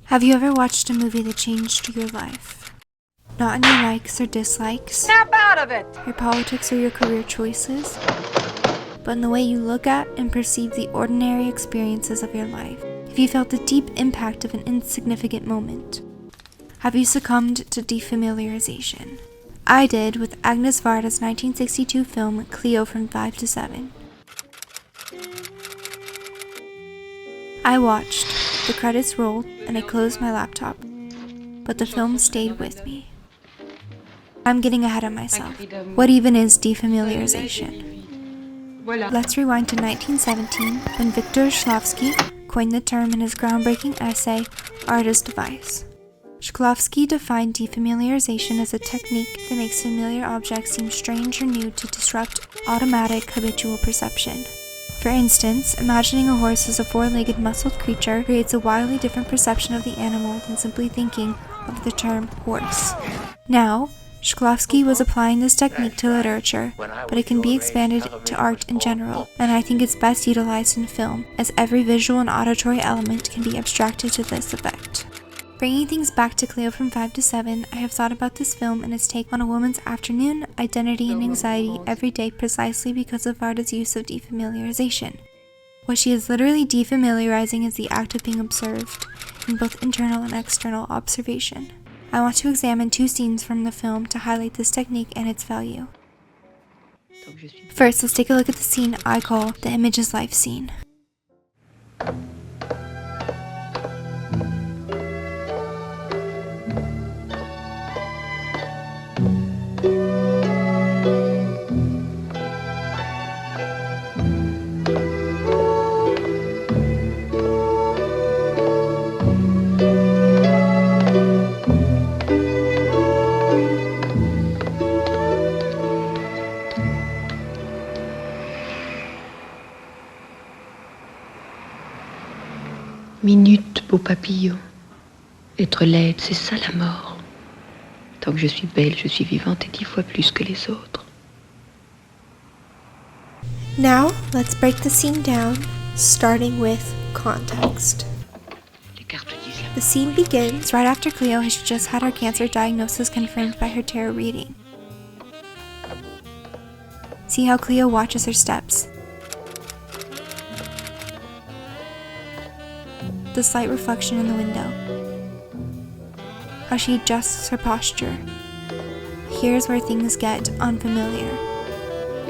Have you ever watched a movie that changed your life? Not in your likes or dislikes, Snap out of it! your politics or your career choices, but in the way you look at and perceive the ordinary experiences of your life. Have you felt the deep impact of an insignificant moment? Have you succumbed to defamiliarization? I did with Agnes Varda's 1962 film Cleo from 5 to 7. I watched, the credits rolled, and I closed my laptop, but the film stayed with me. I'm getting ahead of myself. What even is defamiliarization? Let's rewind to 1917, when Victor Shklovsky coined the term in his groundbreaking essay, Artist's Device. Shklovsky defined defamiliarization as a technique that makes familiar objects seem strange or new to disrupt automatic habitual perception. For instance, imagining a horse as a four-legged muscled creature creates a wildly different perception of the animal than simply thinking of the term horse. Now, Shklovsky was applying this technique to literature, but it can be expanded to art in general, and I think it's best utilized in film, as every visual and auditory element can be abstracted to this effect. Bringing things back to Cleo from 5 to 7, I have thought about this film and its take on a woman's afternoon, identity, and anxiety every day precisely because of Varda's use of defamiliarization. What she is literally defamiliarizing is the act of being observed, in both internal and external observation. I want to examine two scenes from the film to highlight this technique and its value. First, let's take a look at the scene I call the Image is Life scene. Minute, beau papillon. Être laide, c'est ça la mort. Tant que je suis belle, je suis vivante et 10 fois plus que les autres. Now, let's break the scene down, starting with context. The scene begins right after Cleo has just had her cancer diagnosis confirmed by her tarot reading. See how Cleo watches her steps. The slight reflection in the window. How she adjusts her posture. Here's where things get unfamiliar.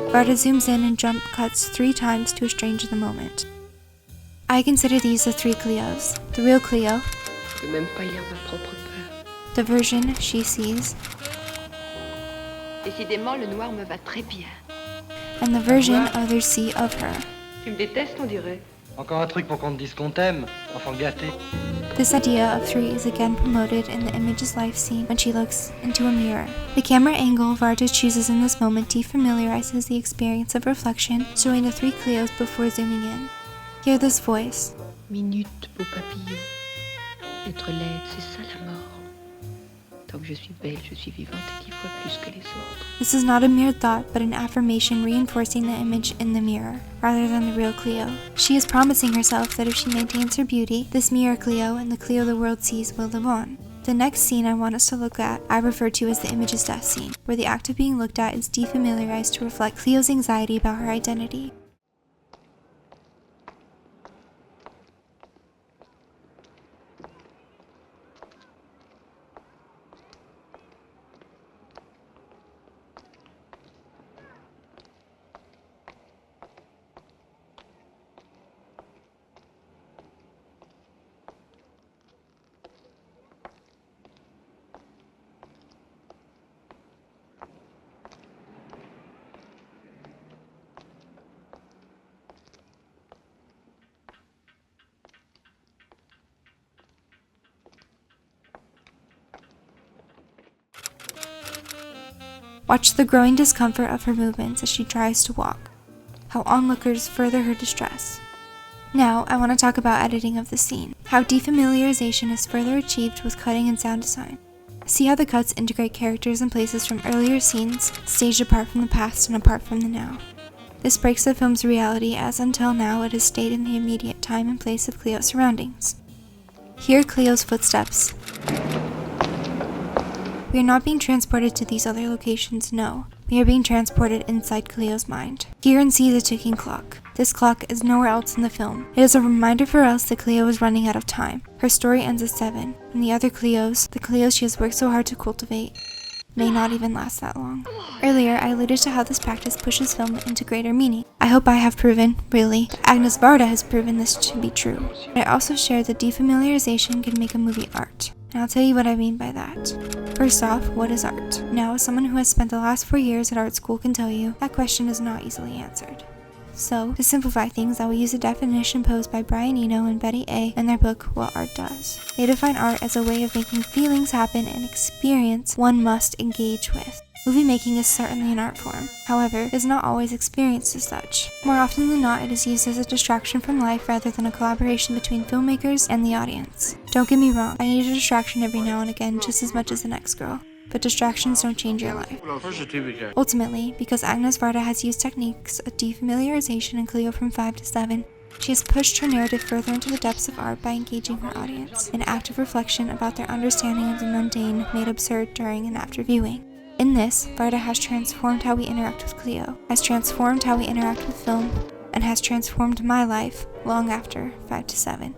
Varda zooms in and jump cuts 3 times to a strange in the moment. I consider these the 3 Cleos. The real Cleo, the version she sees, Décidément, le noir me va très bien. and the version others see of her. Tu me détestes, on dirait. Encore un truc pour qu'on te dise qu'on t'aime, enfant gâté. This idea of 3 is again promoted in the Image is Life scene when she looks into a mirror. The camera angle Varda chooses in this moment defamiliarizes the experience of reflection, showing the 3 Cleos before zooming in. Hear this voice. Minute, beau papillon. Être laide, c'est ça la mort. Tant que je suis belle, je suis vivante et 10 fois plus que les autres. This is not a mere thought, but an affirmation reinforcing the image in the mirror, rather than the real Cleo. She is promising herself that if she maintains her beauty, this mirror Cleo and the Cleo the world sees will live on. The next scene I want us to look at, I refer to as the Image is Death scene, where the act of being looked at is defamiliarized to reflect Cleo's anxiety about her identity. Watch the growing discomfort of her movements as she tries to walk, how onlookers further her distress. Now, I want to talk about editing of the scene, how defamiliarization is further achieved with cutting and sound design. See how the cuts integrate characters and places from earlier scenes, staged apart from the past and apart from the now. This breaks the film's reality as until now it has stayed in the immediate time and place of Cleo's surroundings. Hear Cleo's footsteps. We are not being transported to these other locations, no. We are being transported inside Cleo's mind. Hear and see the ticking clock. This clock is nowhere else in the film. It is a reminder for us that Cleo is running out of time. Her story ends at 7, and the other Cleos, the Cleos she has worked so hard to cultivate, may not even last that long. Earlier, I alluded to how this practice pushes film into greater meaning. I hope I have proven, really, Agnes Varda has proven this to be true. I also shared that defamiliarization can make a movie art. And I'll tell you what I mean by that. First off, what is art? Now, as someone who has spent the last 4 years at art school can tell you, that question is not easily answered. So, to simplify things, I will use a definition posed by Brian Eno and Betty A. in their book, What Art Does. They define art as a way of making feelings happen and experience one must engage with. Movie making is certainly an art form. However, it is not always experienced as such. More often than not, it is used as a distraction from life rather than a collaboration between filmmakers and the audience. Don't get me wrong, I need a distraction every now and again just as much as the next girl. But distractions don't change your life. Ultimately, because Agnes Varda has used techniques of defamiliarization in Cleo from 5 to 7, she has pushed her narrative further into the depths of art by engaging her audience in active reflection about their understanding of the mundane made absurd during and after viewing. In this, Varda has transformed how we interact with Cleo, has transformed how we interact with film, and has transformed my life long after 5 to 7.